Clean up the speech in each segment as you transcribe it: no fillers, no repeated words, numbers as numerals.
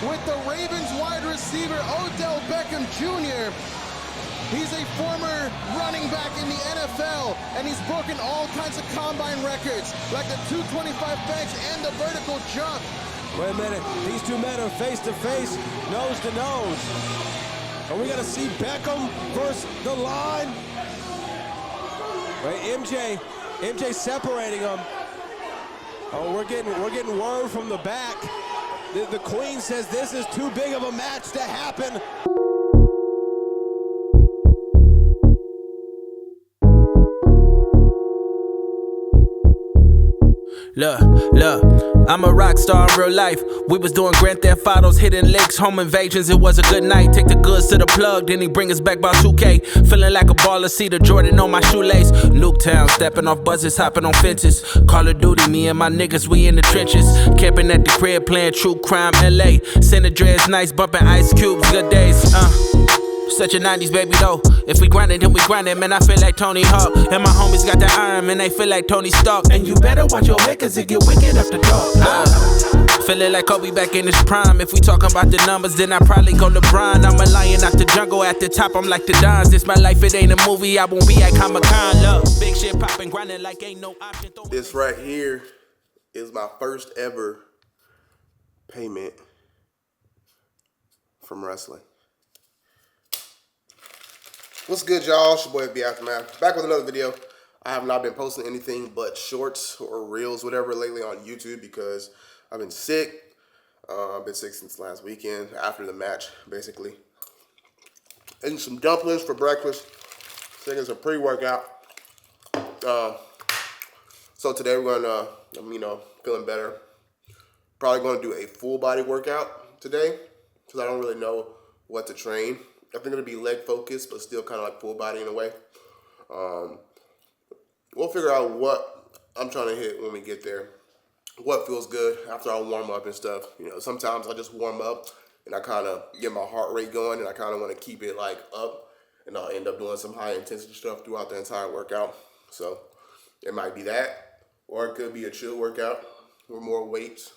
with the Ravens wide receiver Odell Beckham Jr. He's a former running back in the NFL, and he's broken all kinds of combine records, like the 225 bench and the vertical jump. Wait a minute, these two men are face to face, nose to nose. Are we gonna see Beckham versus the line? Wait, MJ separating them. Oh, we're getting word from the back. The Queen says this is too big of a match to happen. Look, I'm a rock star in real life. We was doing Grand Theft Autos, hitting licks, home invasions. It was a good night. Take the goods to the plug, then he bring us back by 2K. Feeling like a baller, see the Jordan on my shoelace. Nuketown, stepping off buses, hopping on fences. Call of Duty, me and my niggas, we in the trenches. Camping at the crib, playing True Crime LA. Santa Dreads nice, bumping Ice Cubes, good days. Such a 90s baby though. If we grindin', then we grindin', man, I feel like Tony Hawk. And my homies got the iron, man, they feel like Tony Stark. And you better watch your head, cause it get wicked up the top. Feeling like Kobe back in his prime. If we talking about the numbers, then I probably go LeBron. I'm a lion out the jungle, at the top I'm like the Dons. This my life, it ain't a movie, I won't be at Comic-Con. Look, big shit poppin', grindin' like ain't no option. This right here is my first ever payment from wrestling. What's good, y'all? It's your boy, B Aftermath. Back with another video. I have not been posting anything but shorts or reels, whatever, lately on YouTube because I've been sick. I've been sick since last weekend, after the match, basically. Eating some dumplings for breakfast. Taking some pre-workout. So today we're gonna, feeling better. Probably gonna do a full body workout today because I don't really know what to train. I think it'll be leg focused, but still kind of like full body in a way. We'll figure out what I'm trying to hit when we get there. What feels good after I warm up and stuff. You know, sometimes I just warm up and I kind of get my heart rate going and I kind of want to keep it like up, and I'll end up doing some high intensity stuff throughout the entire workout. So it might be that, or it could be a chill workout with more weights,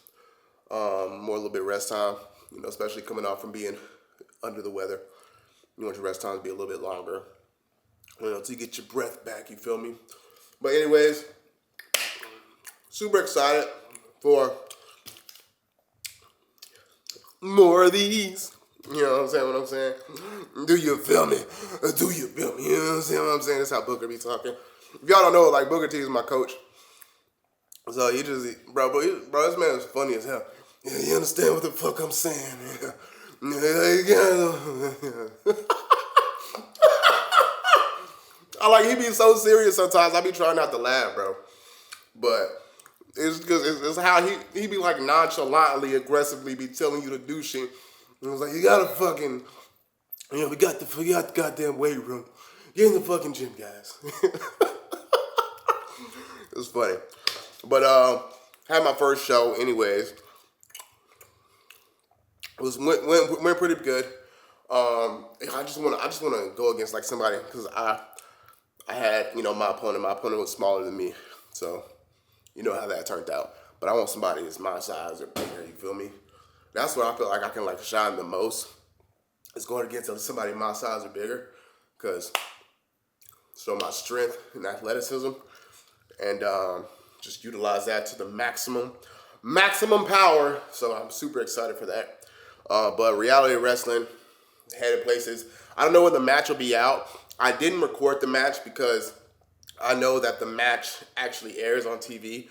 a little bit rest time. You know, especially coming off from being under the weather. You want your rest time to be a little bit longer, until you get your breath back, you feel me? But anyways, super excited for more of these. You know what I'm saying? Do you feel me? Do you feel me? You know what I'm saying? That's how Booker be talking. If y'all don't know, like, Booker T is my coach. So he just, bro, this man is funny as hell. Yeah, you understand what the fuck I'm saying? Yeah. He be so serious sometimes. I be trying not to laugh, bro. But it's because it's how he be like nonchalantly, aggressively be telling you to do shit. And it's like, you gotta fucking, we got the goddamn weight room. Get in the fucking gym, guys. It's funny. But had my first show anyways. Went pretty good. I just want to go against like somebody because I had my opponent was smaller than me, so you know how that turned out. But I want somebody that's my size or bigger. You feel me? That's where I feel like I can like shine the most. Is going against somebody my size or bigger, because show my strength and athleticism, and just utilize that to the maximum power. So I'm super excited for that. But reality wrestling, headed places. I don't know when the match will be out. I didn't record the match because I know that the match actually airs on TV,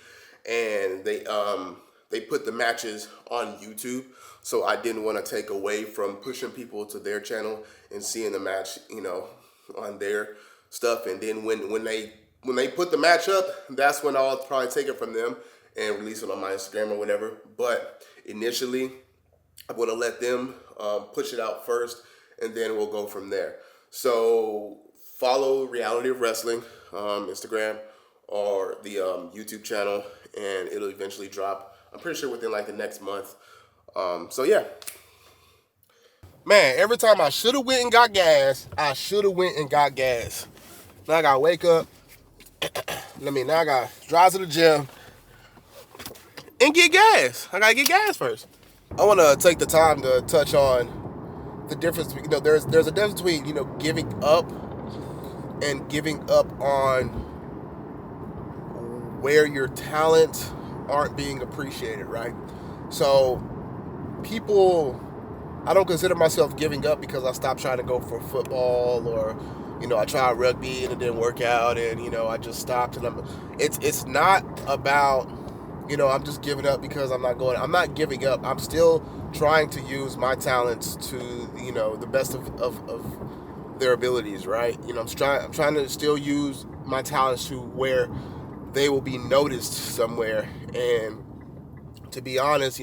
and they put the matches on YouTube. So I didn't want to take away from pushing people to their channel and seeing the match, on their stuff. And then when they put the match up, that's when I'll probably take it from them and release it on my Instagram or whatever. But initially, I'm going to let them push it out first, and then we'll go from there. So follow Reality of Wrestling, Instagram, or the YouTube channel, and it'll eventually drop. I'm pretty sure within like the next month. So yeah. Man, every time I should have went and got gas, Now I got to wake up. Now I got to drive to the gym and get gas. I got to get gas first. I want to take the time to touch on the difference. There's a difference between giving up and giving up on where your talents aren't being appreciated, right? So people, I don't consider myself giving up because I stopped trying to go for football, or I tried rugby and it didn't work out, and I just stopped. And it's not about I'm just giving up because I'm not giving up. I'm still trying to use my talents to the best of their abilities, right? I'm trying to still use my talents to where they will be noticed somewhere. And to be honest,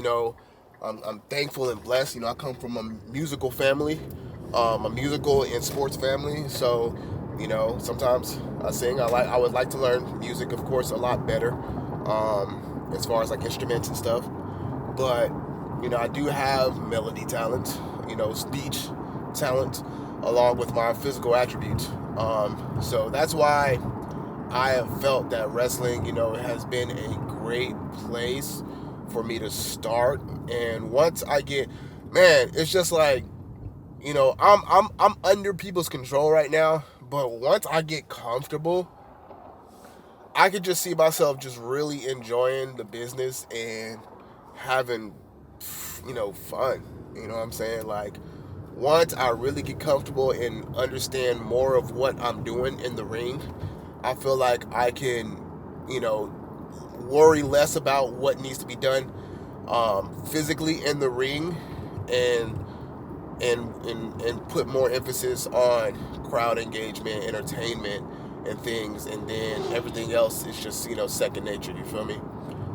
I'm thankful and blessed. I come from a musical family, a musical and sports family. So, sometimes I sing. I would like to learn music, of course, a lot better, as far as like instruments and stuff. But I do have melody talent, speech talent, along with my physical attributes. So that's why I have felt that wrestling, has been a great place for me to start. And once I get, man, it's just like, I'm under people's control right now. But once I get comfortable, I could just see myself just really enjoying the business and having, fun. You know what I'm saying? Like, once I really get comfortable and understand more of what I'm doing in the ring, I feel like I can, worry less about what needs to be done physically in the ring, and put more emphasis on crowd engagement, entertainment, and things, and then everything else is just second nature. You feel me?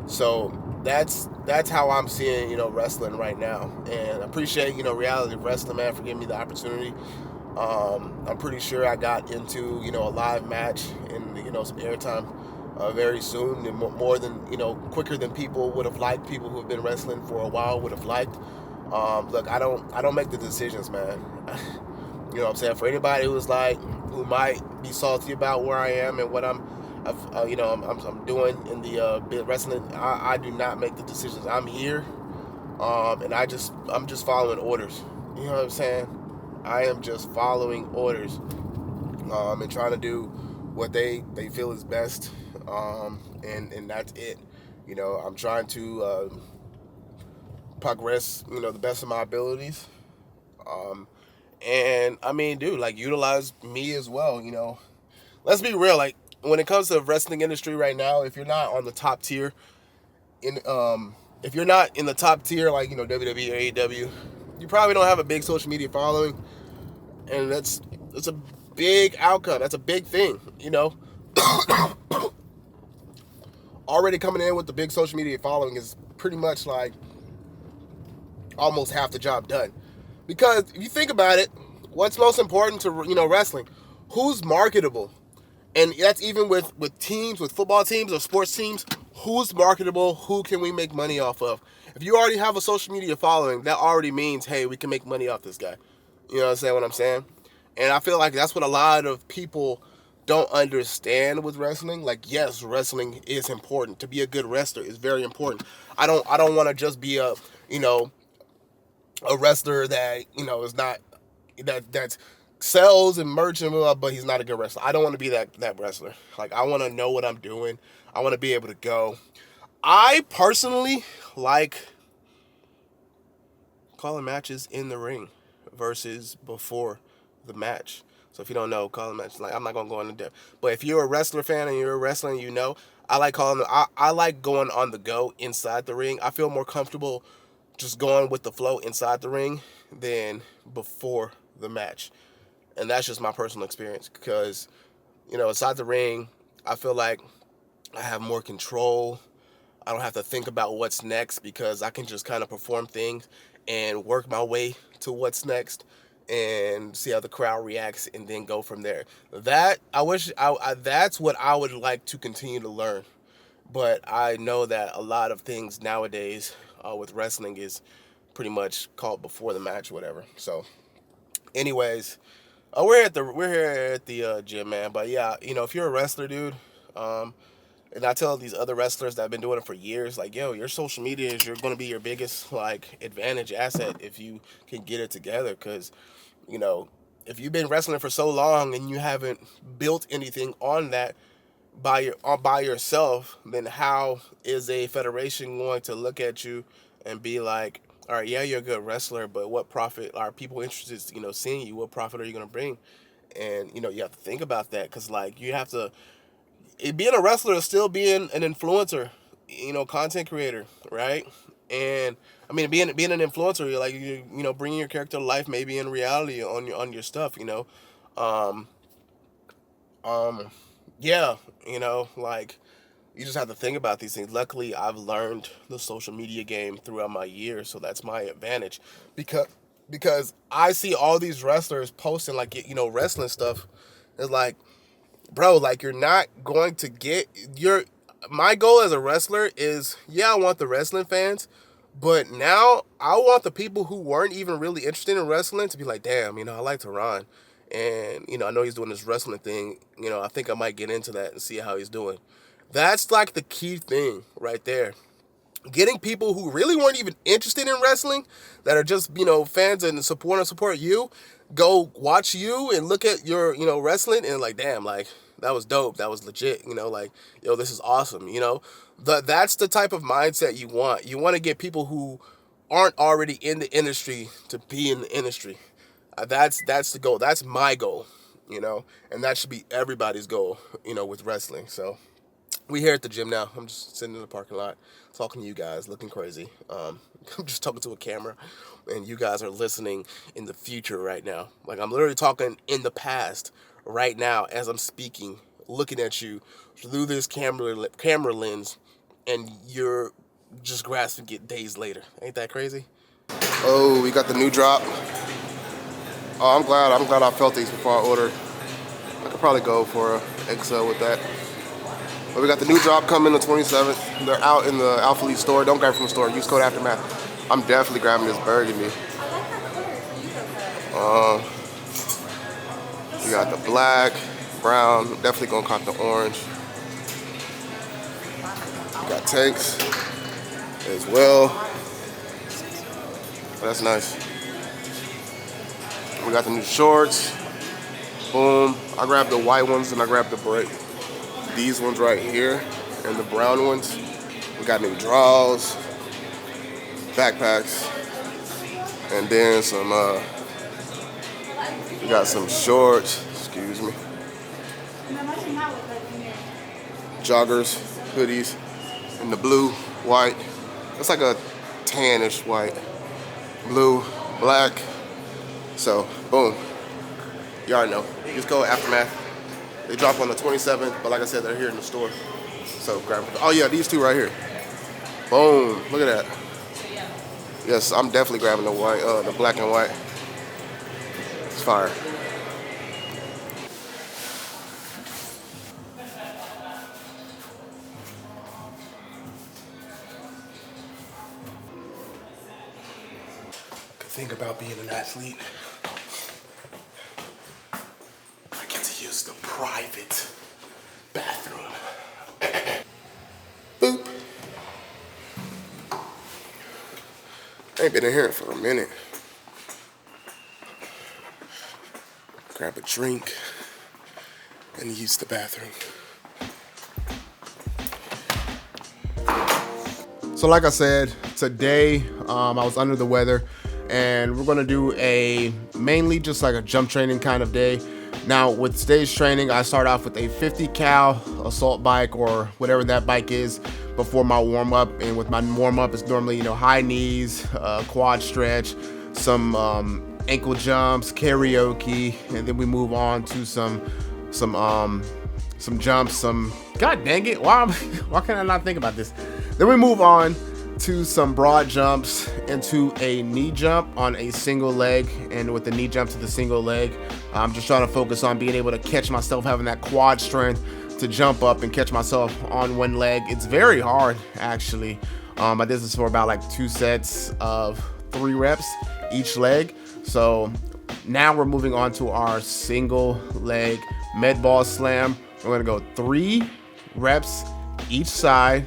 So that's how I'm seeing wrestling right now, and I appreciate Reality Wrestling, man, for giving me the opportunity. I'm pretty sure I got into a live match and some airtime very soon, and more than quicker than people would have liked. People who have been wrestling for a while would have liked. Look, I don't make the decisions, man. You know what I'm saying? For anybody who might be salty about where I am and what I'm doing in the wrestling, I do not make the decisions. I'm here, and I'm just following orders. You know what I'm saying? I am just following orders, and trying to do what they feel is best, and that's it. I'm trying to progress, the best of my abilities. And I mean, dude, like, utilize me as well. Let's be real. Like, when it comes to the wrestling industry right now, if you're not on the top tier, if you're not in the top tier, like WWE or AEW, you probably don't have a big social media following, and that's a big outcome. That's a big thing. Already coming in with the big social media following is pretty much like almost half the job done. Because if you think about it, what's most important to wrestling? Who's marketable? And that's even with teams, with football teams or sports teams. Who's marketable? Who can we make money off of? If you already have a social media following, that already means, hey, we can make money off this guy. You know what I'm saying? And I feel like that's what a lot of people don't understand with wrestling. Like, yes, wrestling is important. To be a good wrestler is very important. I don't want to just be a wrestler that is not that sells and merch and blah, but he's not a good wrestler. I don't want to be that wrestler. Like, I want to know what I'm doing. I want to be able to go. I personally like calling matches in the ring versus before the match. So if you don't know, calling matches, like, I'm not gonna go into depth. But if you're a wrestler fan and you're a wrestler, I like calling. I like going on the go inside the ring. I feel more comfortable just going with the flow inside the ring than before the match. And that's just my personal experience, because, inside the ring, I feel like I have more control. I don't have to think about what's next, because I can just kind of perform things and work my way to what's next and see how the crowd reacts and then go from there. That's what I would like to continue to learn. But I know that a lot of things nowadays with wrestling is pretty much called before the match, whatever. So, anyways, we're here at the gym, man. But yeah, if you're a wrestler, dude, And I tell these other wrestlers that have been doing it for years, like, yo, your social media is going to be your biggest like advantage asset if you can get it together. Because, you know, if you've been wrestling for so long and you haven't built anything on that by yourself, then how is a federation going to look at you and be like, all right, yeah, you're a good wrestler, but what profit are people interested, seeing you? What profit are you going to bring? And, you have to think about that, because, like, you have to, being a wrestler is still being an influencer, content creator, right? And I mean, being an influencer, you're like, bringing your character to life, maybe in reality on your stuff, yeah, like, you just have to think about these things. Luckily, I've learned the social media game throughout my years, so that's my advantage, because I see all these wrestlers posting, like, wrestling stuff. It's like, bro, like, you're not going to get my goal as a wrestler is, yeah, I want the wrestling fans, but now I want the people who weren't even really interested in wrestling to be like, damn, I like Terron, and I know he's doing this wrestling thing. I think I might get into that and see how he's doing. That's like the key thing right there. Getting people who really weren't even interested in wrestling, that are just, fans and support you, go watch you and look at your, wrestling, and like, damn, like, that was dope. That was legit. Like, yo, this is awesome. That's the type of mindset you want. You want to get people who aren't already in the industry to be in the industry. That's the goal. That's my goal, and that should be everybody's goal, with wrestling. So we here at the gym now. I'm just sitting in the parking lot talking to you guys, looking crazy. I'm just talking to a camera, and you guys are listening in the future right now. Like, I'm literally talking in the past right now as I'm speaking, looking at you through this camera lens, and you're just grasping it days later. Ain't that crazy? Oh, we got the new drop. Oh, I'm glad I felt these before I ordered. I could probably go for a XL with that. But we got the new drop coming the 27th. They're out in the alphalete store. Don't grab from the store. Use code Aftermath. I'm definitely grabbing this burgundy. We got the black, brown. Definitely gonna cop the orange. We got tanks as well. That's nice. We got the new shorts. Boom. I grabbed the white ones and I grabbed these ones right here, and the brown ones. We got new drawers, backpacks, and then some, we got some shorts, excuse me, joggers, hoodies, in the blue, white. It's like a tannish white, blue, black. So, boom. You already know. Just go Aftermath. They drop on the 27th, but like I said, they're here in the store. So grab them. Oh yeah, these two right here. Boom, look at that. Yes, I'm definitely grabbing the white, the black and white. It's fire. Good thing about being an athlete, use the private bathroom. Boop. I ain't been in here for a minute. Grab a drink and use the bathroom. So like I said, today I was under the weather, and we're gonna do mainly just like a jump training kind of day. Now, with today's training, I start off with a 50 cal assault bike, or whatever that bike is, before my warm-up. And with my warm-up, it's normally, high knees, quad stretch, some ankle jumps, karaoke, and then we move on to some jumps, God dang it, why can I not think about this? Then we move on to some broad jumps into a knee jump on a single leg. And with the knee jump to the single leg, I'm just trying to focus on being able to catch myself, having that quad strength to jump up and catch myself on one leg. It's very hard, actually. I did this for about like 2 sets of 3 reps each leg. So now we're moving on to our single leg med ball slam. We're gonna go 3 reps each side.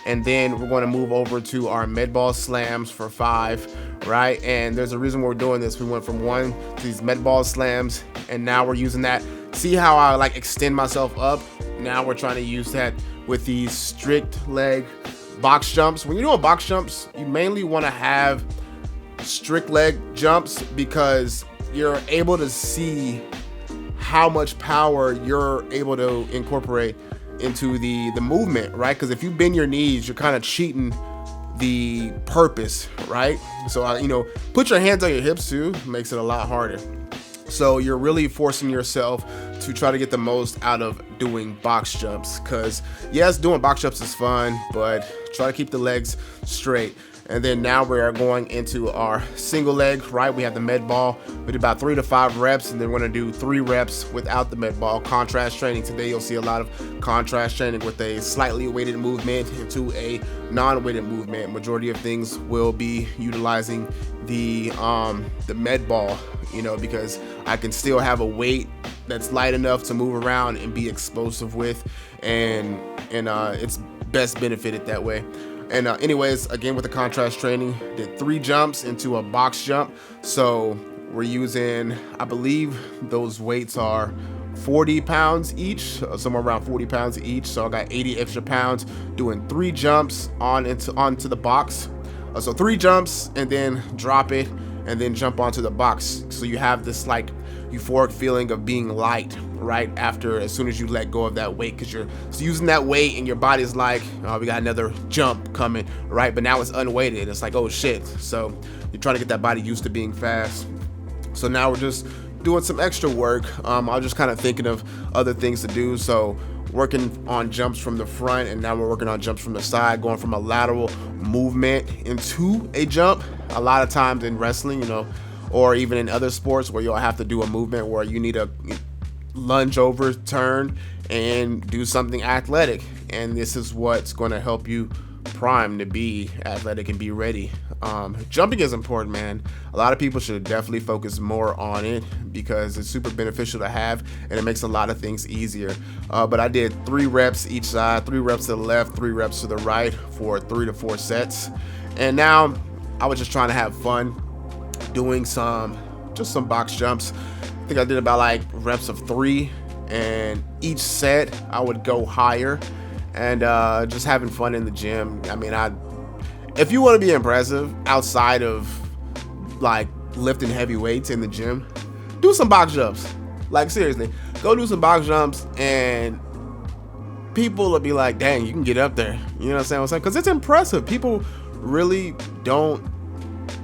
And then we're going to move over to our med ball slams for 5, right? And there's a reason we're doing this. We went from 1 to these med ball slams, and now we're using that. See how I like extend myself up? Now we're trying to use that with these strict leg box jumps. When you're doing box jumps, you mainly want to have strict leg jumps because you're able to see how much power you're able to incorporate into the movement, right? Because if you bend your knees, you're kind of cheating the purpose, right? So you know, put your hands on your hips too, makes it a lot harder. So you're really forcing yourself to try to get the most out of doing box jumps, because yes, doing box jumps is fun, but try to keep the legs straight. And then now we are going into our single leg, right? We have the med ball. We do about 3 to 5 reps, and then we're gonna do 3 reps without the med ball. Contrast training. Today you'll see a lot of contrast training with a slightly weighted movement into a non-weighted movement. Majority of things will be utilizing the med ball, you know, because I can still have a weight that's light enough to move around and be explosive with, and it's best benefited that way. And anyways, again, with the contrast training, did 3 jumps into a box jump. So we're using, I believe those weights are 40 pounds each, somewhere around 40 pounds each. So I got 80 extra pounds doing 3 jumps onto the box. So 3 jumps and then drop it and then jump onto the box. So you have this like euphoric feeling of being light right after, as soon as you let go of that weight, because you're using that weight and your body's like, oh, we got another jump coming, right? But now it's unweighted. It's like, oh shit. So you're trying to get that body used to being fast. So now we're just doing some extra work. I was just kind of thinking of other things to do. So working on jumps from the front, and now we're working on jumps from the side, going from a lateral movement into a jump. A lot of times in wrestling, you know, or even in other sports where you'll have to do a movement where you need a lunge over, turn, and do something athletic. And this is what's going to help you prime to be athletic and be ready. Jumping is important, man. A lot of people should definitely focus more on it because it's super beneficial to have, and it makes a lot of things easier. But I did 3 reps each side, 3 reps to the left, 3 reps to the right for 3 to 4 sets. And now I was just trying to have fun doing some box jumps. I think I did about like reps of 3, and each set I would go higher, and just having fun in the gym. I mean, if you want to be impressive outside of like lifting heavy weights in the gym, do some box jumps. Like seriously, go do some box jumps, and people will be like, dang, you can get up there. You know what I'm saying? Because it's impressive. People really don't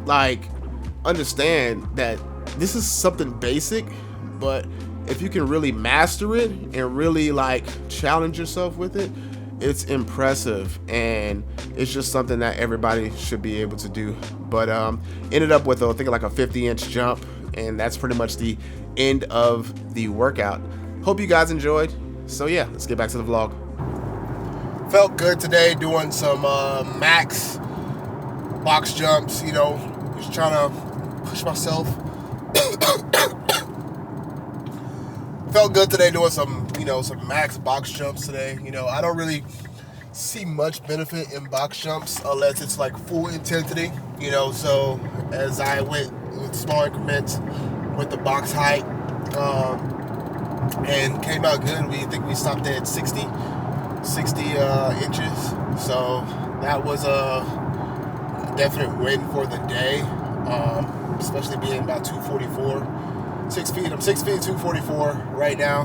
like understand that this is something basic, but if you can really master it and really like challenge yourself with it, it's impressive, and it's just something that everybody should be able to do. But ended up with I think like a 50-inch jump, and that's pretty much the end of the workout. Hope you guys enjoyed. So yeah, let's get back to the vlog. Felt good today doing some max box jumps, you know, just trying to push myself. Felt good today doing some max box jumps today. You know, I don't really see much benefit in box jumps unless it's like full intensity, you know. So as I went with small increments with the box height, and came out good. We stopped at 60 inches. So that was a definite win for the day, especially being about 244. 6 feet. I'm 6 feet, 244 right now,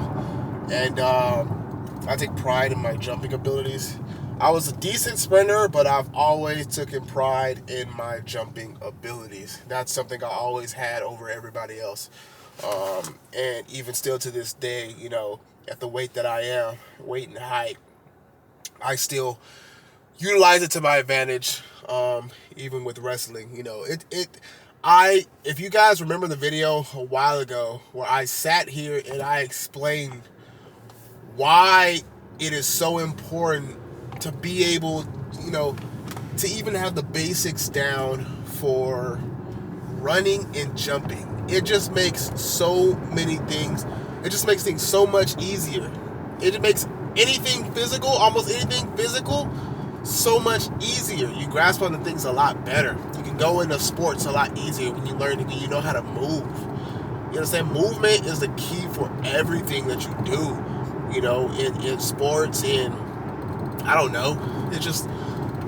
and I take pride in my jumping abilities. I was a decent sprinter, but I've always taken pride in my jumping abilities. That's something I always had over everybody else, and even still to this day, you know, at the weight that I am, weight and height, I still utilize it to my advantage, even with wrestling. You know, if you guys remember the video a while ago where I sat here and I explained why it is so important to be able, you know, to even have the basics down for running and jumping. It just makes so many things, it just makes things so much easier. It makes anything physical, almost anything physical, so much easier. You grasp on the things a lot better. You can go into sports a lot easier when you learn, when you know how to move. You understand? Movement is the key for everything that you do. You know, in sports, I don't know. It's just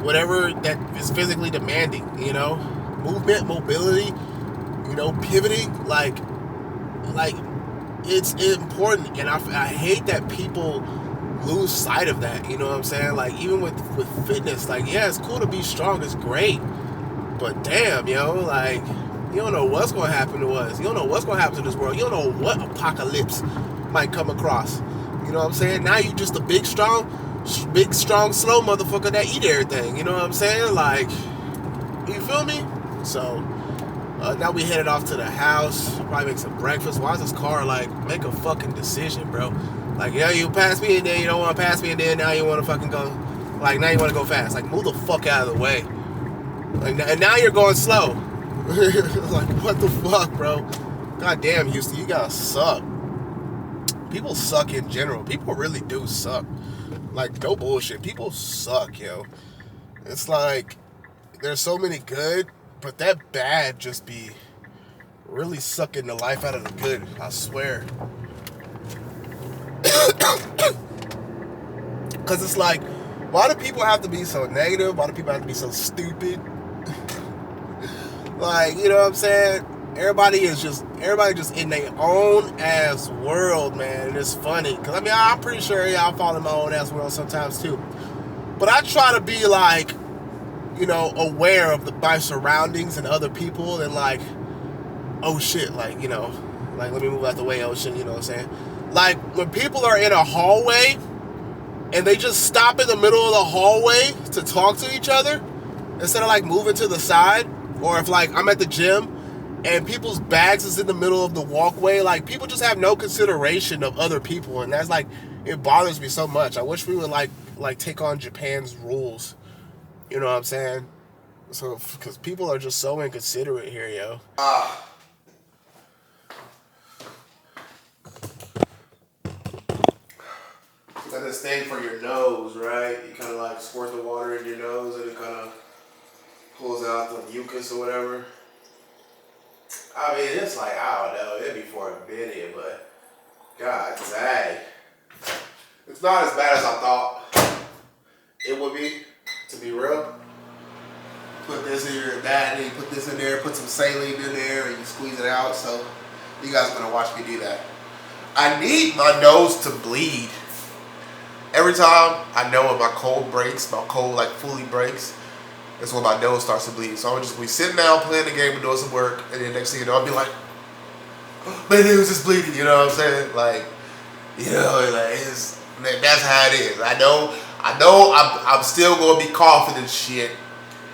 whatever that is physically demanding, you know? Movement, mobility, you know, pivoting, like it's important. And I hate that people lose sight of that, you know what I'm saying? Like, even with fitness, like, yeah, it's cool to be strong, it's great. But damn, yo, like, you don't know what's going to happen to us. You don't know what's going to happen to this world. You don't know what apocalypse might come across. You know what I'm saying? Now you just a big, strong, slow motherfucker that eat everything. You know what I'm saying? Like, you feel me? So, now we headed off to the house. Probably make some breakfast. Why is this car, like, make a fucking decision, bro? Like, yeah, you pass me and then you don't want to pass me and then now you want to fucking go. Like, now you want to go fast. Like, move the fuck out of the way. Like, and now you're going slow. Like, what the fuck, bro? God damn, Houston, you guys suck. People suck in general. People really do suck. Like, no bullshit. People suck, yo. It's like, there's so many good, but that bad just be really sucking the life out of the good. I swear. Because it's like, why do people have to be so negative? Why do people have to be so stupid? Like, you know what I'm saying? Everybody just in their own ass world, man. And it's funny. Because, I mean, I'm pretty sure y'all fall in my own ass world sometimes, too. But I try to be, like, you know, aware of my surroundings and other people. And, like, oh, shit. Like, you know, like, let me move out the way. Oh, shit. You know what I'm saying? Like, when people are in a hallway and they just stop in the middle of the hallway to talk to each other instead of, like, moving to the side. Or if, like, I'm at the gym and people's bags is in the middle of the walkway, like, people just have no consideration of other people. And that's, like, it bothers me so much. I wish we would, like take on Japan's rules. You know what I'm saying? So, because people are just so inconsiderate here, yo. You got this thing for your nose, right? You kind of, like, squirt the water in your nose and it kind of pulls out the mucus or whatever. I mean, it's like, I don't know, it'd be for a minute, but god dang. It's not as bad as I thought it would be, to be real. Put this in your that, and you put this in there, put some saline in there, and you squeeze it out. So you guys are gonna watch me do that. I need my nose to bleed. Every time I know when my cold breaks, my cold like fully breaks, that's when my nose starts to bleed. So I'm just be sitting down playing the game and doing some work, and then next thing you know, I'll be like, my nose is bleeding. You know what I'm saying? Like, you know, like that's how it is. I know. I'm still gonna be coughing and shit,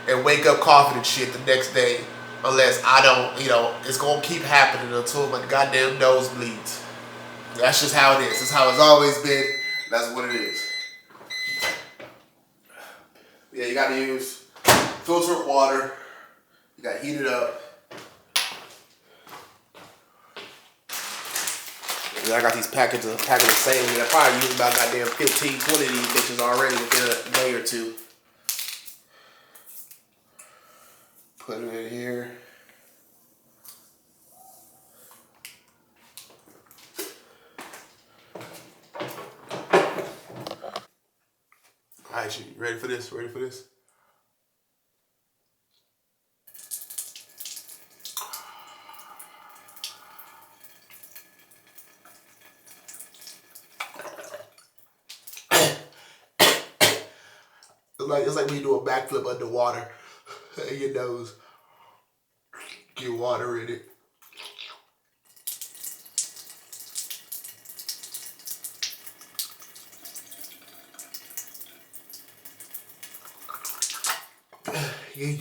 and wake up coughing and shit the next day, unless I don't. You know, it's gonna keep happening until my goddamn nose bleeds. That's just how it is. That's how it's always been. That's what it is. Yeah, you gotta use filtered water. You gotta heat it up. And I got these packets of saline. I probably used about goddamn 15, 20 of these bitches already within a day or two. Put it in here. Alright, you ready for this? Ready for this? It's like when you do a backflip underwater. Your nose. Get water in it. Yeah.